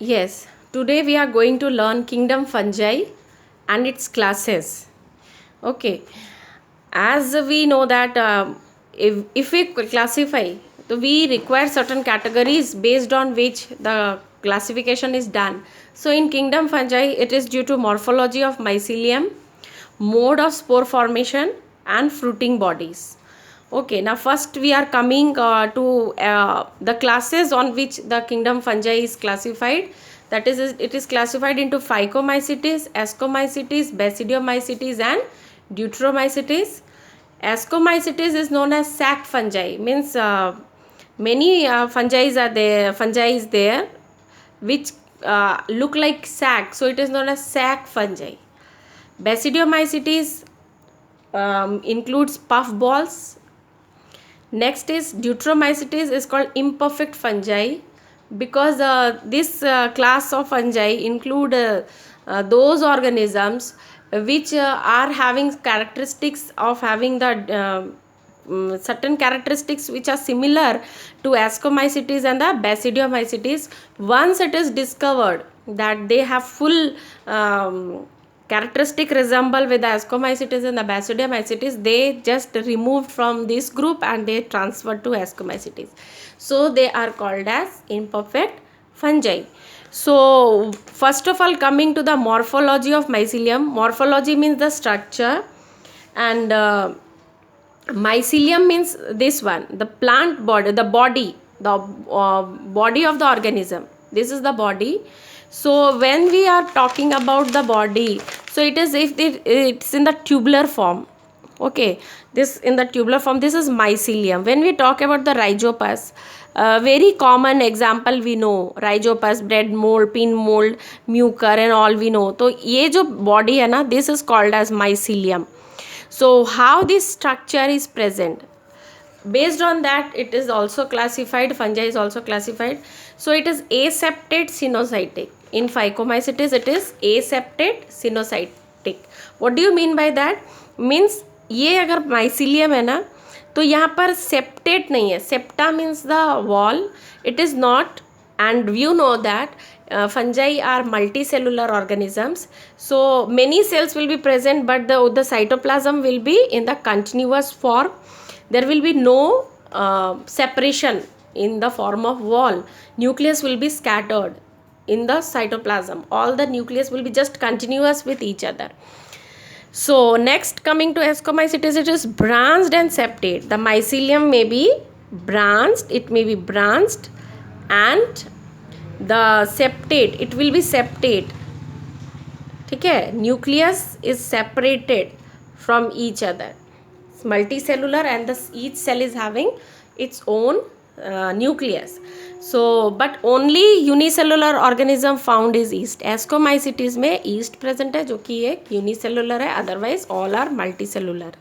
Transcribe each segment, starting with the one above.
Yes, today we are going to learn kingdom fungi and its classes. Okay, as we know that if we classify, so we require certain categories based on which the classification is done. So in kingdom fungi, it is due to morphology of mycelium, mode of spore formation, and fruiting bodies. Okay, now first we are coming to the classes on which the kingdom fungi is classified. That is, it is classified into Phycomycetes, Ascomycetes, Basidiomycetes, and Deuteromycetes. Ascomycetes is known as sac fungi, means many fungi are there. Fungi is there which look like sac, so it is known as sac fungi. Basidiomycetes includes puff balls. Next is Deuteromycetes is called imperfect fungi because this class of fungi include those organisms which are having characteristics of having the certain characteristics which are similar to Ascomycetes and the Basidiomycetes. Once it is discovered that they have full characteristic resemble with the Ascomycetes and the Basidiomycetes, they just removed from this group and they transferred to Ascomycetes. So they are called as imperfect fungi. So first of all, coming to the morphology of mycelium. Morphology means the structure, and mycelium means this one, the plant body, the body, the body of the organism. This is the body. So when we are talking about the body, so it is if it's in the tubular form. Okay, this in the tubular form, this is mycelium. When we talk about the rhizopus, very common example we know, rhizopus, bread mold, pin mold, mucor and all we know. So ये जो body है ना, this is called as mycelium. So how this structure is present, based on that it is also classified, fungi is also classified. So it is aseptate sinusotic. In Phycomycetes it is aseptate sinusotic. What do you mean by that? Means ये अगर mycelium है ना, तो यहाँ पर septate नहीं है. Septa means the wall, it is not. And you know that fungi are multicellular organisms, so many cells will be present, but the cytoplasm will be in the continuous form. There will be no separation in the form of wall. Nucleus will be scattered in the cytoplasm. All the nucleus will be just continuous with each other. So next, coming to Ascomycetes, it is branched and septate. The mycelium may be branched, it may be branched, and the septate, it will be septate. ठीक है, nucleus is separated from each other. It's multicellular and each cell is having its own nucleus. So but only unicellular organism found is yeast. Ascomycetes में yeast present है जो कि एक unicellular है, otherwise all are multicellular.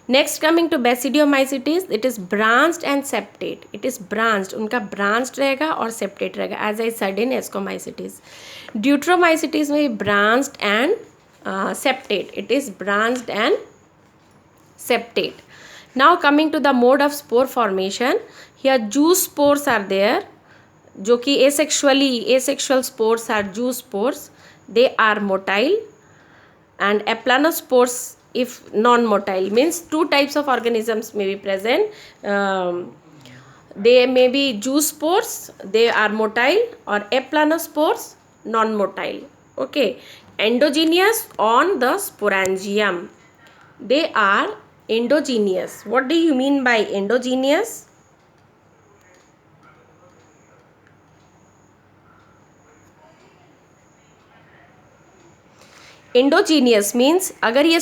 Next, coming to Basidiomycetes, it is branched and septate. It is branched, उनका branched रहेगा और septate रहेगा, as I said in Ascomycetes. Deuteromycetes में branched and septate. It is branched and septate. Now coming to the mode of spore formation, here zoospores are there, जो कि asexual spores are zoospores. They are motile, and aplanospores if non-motile, means two types of organisms may be present. They may be zoospores, they are motile, or aplanospores, non-motile. Okay, endogenous on the sporangium, they are endogenous. What do you mean by endogenous? Endogenous means अगर ये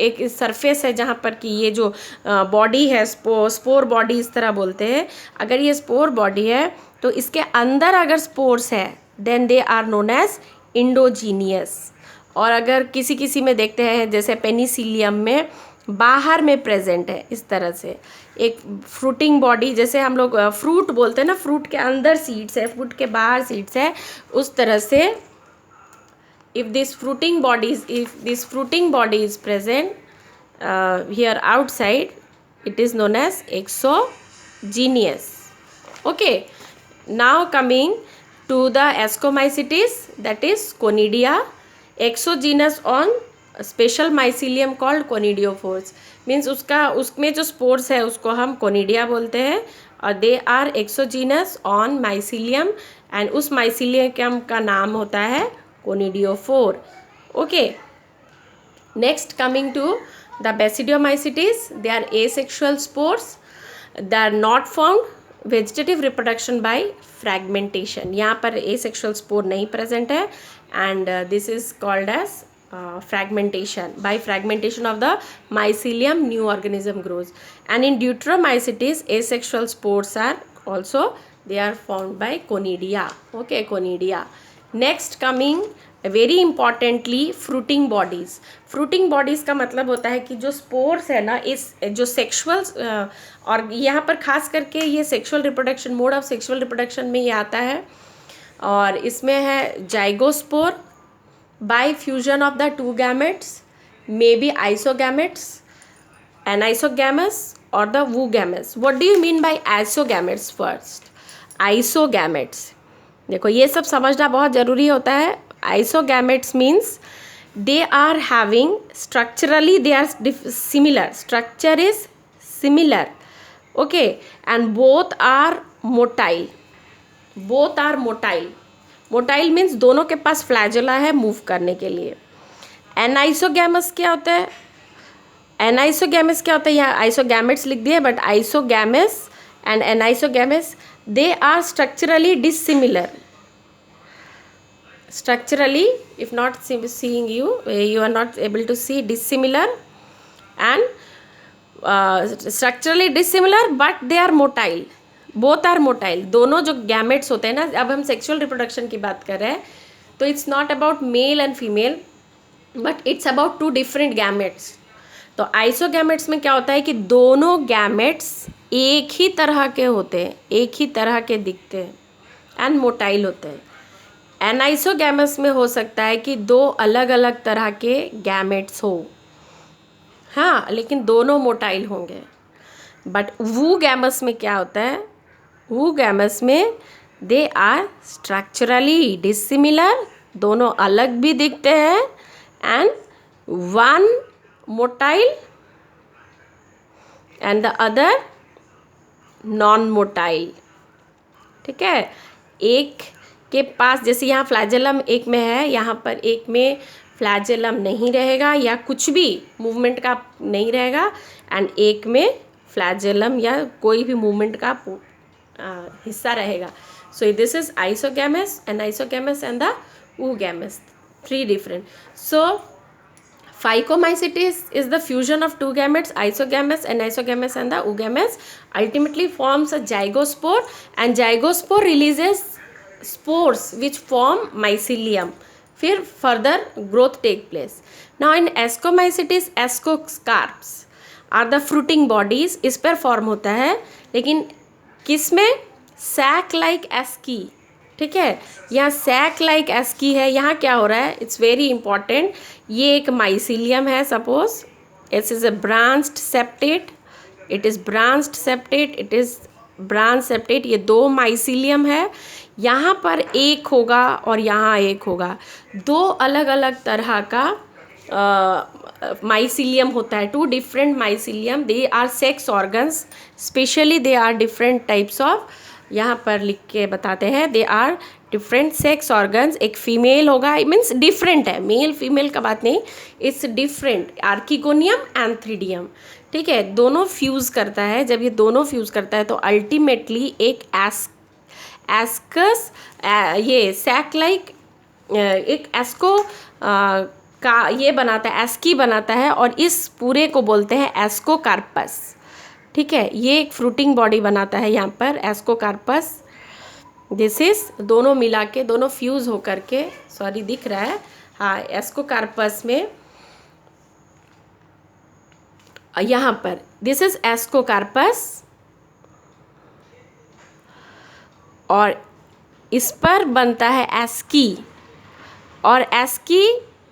एक surface है जहाँ पर कि ये जो body है, स्पोर बॉडी इस तरह बोलते हैं, अगर ये स्पोर बॉडी है तो इसके अंदर अगर स्पोर्स है then they are known as endogenous. और अगर किसी किसी में देखते हैं जैसे पेनिसिलियम में बाहर में प्रेजेंट है इस तरह से एक फ्रूटिंग बॉडी, जैसे हम लोग फ्रूट बोलते हैं ना, फ्रूट के अंदर सीड्स है, फ्रूट के बाहर सीड्स है, उस तरह से if this fruiting body is present here outside, it is known as exogenous. Okay, now coming to the Ascomycetes, that is Conidia. Exogenous on special mycelium called conidiophores, means उसमें जो spores है उसको हम conidia बोलते हैं, और they are exogenous on mycelium, and उस mycelium का नाम होता है conidiophore. Okay, next coming to the basidiomycetes, they are asexual spores, they are not found vegetative reproduction by fragmentation. यहाँ पर एसेक्सुअल स्पोर नहीं प्रेजेंट है, and this is called as fragmentation. By fragmentation of the mycelium, new organism grows. And in Deuteromycetes, asexual spores are also, they are found by Conidia. Okay, Conidia. Next coming very importantly, fruiting bodies. Fruiting bodies का मतलब होता है कि जो spores है ना, इस जो sexual और यहाँ पर खास करके ये sexual reproduction, mode of sexual reproduction में ये आता है, और इसमें है zygospore by fusion of the two gametes, maybe isogametes, anisogamous or the oogametes. What do you mean by isogametes first? Isogametes, देखो ये सब समझना बहुत ज़रूरी होता है. Isogametes means they are having structurally they are similar, structure is similar, okay, and both are motile. Both are motile. Motile means दोनों के पास फ्लैजेला है मूव करने के लिए. एनाइसोगैमस क्या होता है? एनाइसोगैमस क्या होता है? यहाँ आइसोगैमेट्स लिख दिए, but isogamous and anisogamous they are structurally dissimilar. Structurally, if not seeing you are not able to see dissimilar and structurally dissimilar, but they are motile. Both are motile. दोनों जो gametes होते हैं ना, अब हम sexual reproduction की बात कर रहे हैं, तो it's not about male and female, but it's about two different gametes. तो आइसोगैमेट्स में क्या होता है कि दोनों गैमेट्स एक ही तरह के होते हैं, एक ही तरह के दिखते हैं एंड मोटाइल होते हैं. एनाइसोगैमस में हो सकता है कि दो अलग अलग तरह के गैमेट्स हो, हाँ, लेकिन दोनों मोटाइल होंगे. बट वू गैमस में क्या होता है? वू गैमस में दे आर स्ट्रक्चरली डिसिमिलर, दोनों अलग भी दिखते हैं, and one motile and the other non motile. ठीक है, एक के पास, जैसे यहाँ फ्लैजेलम एक में है, यहाँ पर एक में फ्लैजेलम नहीं रहेगा या कुछ भी मूवमेंट का नहीं रहेगा, एंड एक में फ्लैजेलम या कोई भी मूवमेंट का हिस्सा रहेगा. So this is isogamous, anisogamous and the oogamous, three different. So Phycomycetes is the fusion of two gametes, isogamous, anisogamous and the oogamous, ultimately forms a zygospore, and zygospore releases spores which form mycelium. फिर further growth take place. Now in Ascomycetes, ascocarps are the fruiting bodies. इस पर form होता है, लेकिन किस में? Sac like asci. ठीक है, यहाँ सैक लाइक एस्की है. यहाँ क्या हो रहा है? It's very important. ये एक माइसीलियम है, suppose it is a branched septate, it is branched septate, it is branch septate. ये दो माइसीलियम है, यहाँ पर एक होगा और यहाँ एक होगा. दो अलग अलग तरह का माइसीलियम होता है, two different mycelium. They are sex organs, specially they are different types of, यहाँ पर लिख के बताते हैं, they are different sex organs. एक फीमेल होगा, मीन्स डिफरेंट है, मेल फीमेल का बात नहीं, इट्स डिफरेंट. Archegonium antheridium. ठीक है, दोनों फ्यूज़ करता है. जब ये दोनों फ्यूज़ करता है तो अल्टीमेटली एक एस्कस, ये सैक लाइक एक एस्को का ये बनाता है, एस्की बनाता है, और इस पूरे को बोलते हैं एस्कोकार्पस. ठीक है, ये एक फ्रूटिंग बॉडी बनाता है यहाँ पर, एस्कोकार्पस. दिस इज दोनों मिला के, दोनों फ्यूज़ होकर के, सॉरी दिख रहा है, हाँ, एस्कोकार्पस में यहाँ पर दिस इज एस्कोकार्पस, और इस पर बनता है एस्की, और ASCII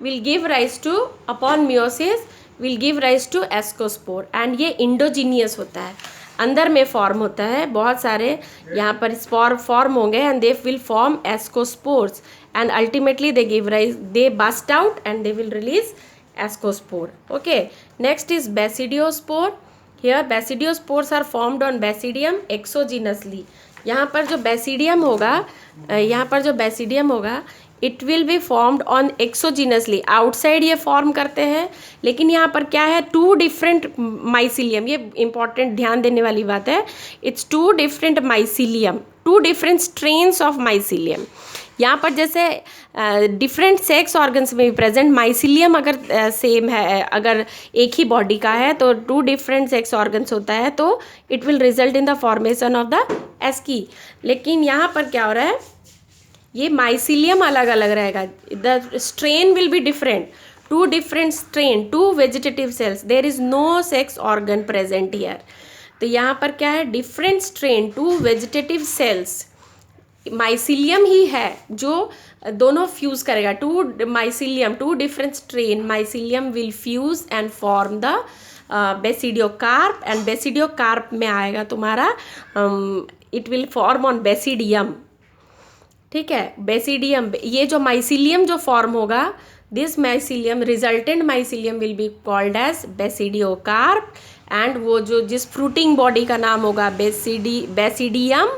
will give rise to, upon meiosis will give rise to ascospore, and ये इंडोजीनियस होता है. अंदर में फॉर्म होता है, बहुत सारे यहाँ पर स्पोर फॉर्म होंगे and they will form ascospores and ultimately they give rise, they burst out and they will release ascospore. Okay, next is basidiospore. Here basidiospores are formed on basidium exogenously. यहाँ पर जो basidium होगा, यहाँ पर जो basidium होगा, it will be formed on exogenously. outside ये form करते हैं, लेकिन यहाँ पर क्या है, two different mycelium. ये important ध्यान देने वाली बात है. It's two different mycelium, two different strains of mycelium. यहाँ पर जैसे डिफरेंट सेक्स ऑर्गन्स में भी प्रेजेंट माइसिलियम अगर सेम है, अगर एक ही बॉडी का है तो टू डिफरेंट सेक्स ऑर्गन्स होता है तो it will result in the formation of the ASCII. लेकिन यहाँ पर क्या हो रहा है, ये माइसिलियम अलग अलग रहेगा, the strain will be different, two different strain, two vegetative cells, there is no sex organ present here. तो यहाँ पर क्या है, different strain, two vegetative cells, mycelium ही है जो दोनों फ्यूज करेगा. Two mycelium, two different strain mycelium will fuse and form the basidiocarp and basidiocarp में आएगा तुम्हारा it will form on basidium. ठीक है, बेसिडियम, ये जो माइसिलियम जो फॉर्म होगा, this mycelium, resultant mycelium will be called as basidiocarp and वो जो जिस फ्रूटिंग बॉडी का नाम होगा बेसिडियम,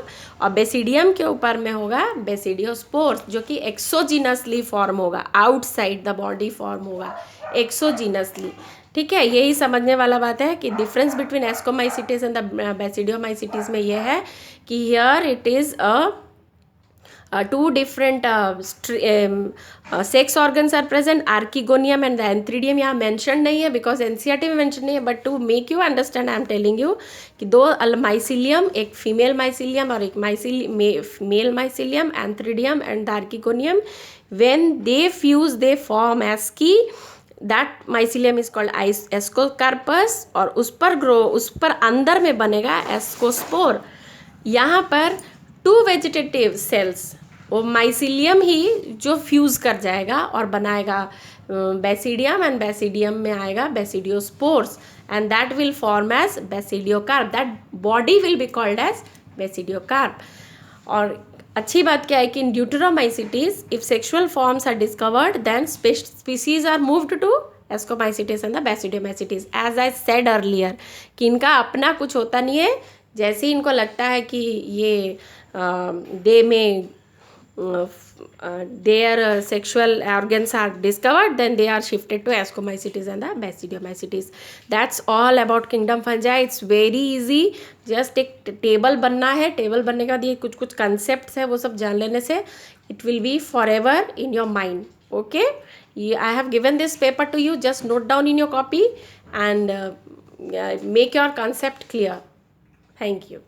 और बेसिडियम के ऊपर में होगा बेसिडियोस्पोर्स जो कि एक्सोजिनसली फॉर्म होगा, आउटसाइड द बॉडी फॉर्म होगा एक्सोजिनसली. ठीक है, यही समझने वाला बात है कि difference between ascomycetes and the basidiomycetes में ये है कि here it is two different sex organs are present, archegonium and the antheridium यहाँ mentioned नहीं है because NCERT में mentioned नहीं है, but to make you understand I am telling you कि दो mycelium, एक female mycelium और एक male mycelium, antheridium and the archegonium, when they fuse they form asci. that mycelium is called ascocarpus और उस पर अंदर में बनेगा ascospore. यहाँ पर टू वेजिटेटिव सेल्स, वो माइसिलियम ही जो फ्यूज़ कर जाएगा और बनाएगा बेसिडियम एंड बेसिडियम में आएगा basidiospores and that will form as basidiocarp. That body will be called as basidiocarp. और अच्छी बात क्या है कि in deuteromycetes if sexual forms are discovered then species are moved to ascomycetes and the basidiomycetes. As I said earlier कि इनका अपना कुछ होता नहीं है, जैसे इनको लगता है कि ये दे में their sexual organs are discovered, then they are shifted to ascomycetes and the basidiomycetes. That's all about kingdom fungi. It's very easy. just एक टेबल बनना है, टेबल बनने के बाद ये कुछ कुछ कंसेप्ट है वो सब जान लेने से it will be forever in your mind. Okay, I have given this paper to you. Just note down in your copy and make your concept clear. Thank you.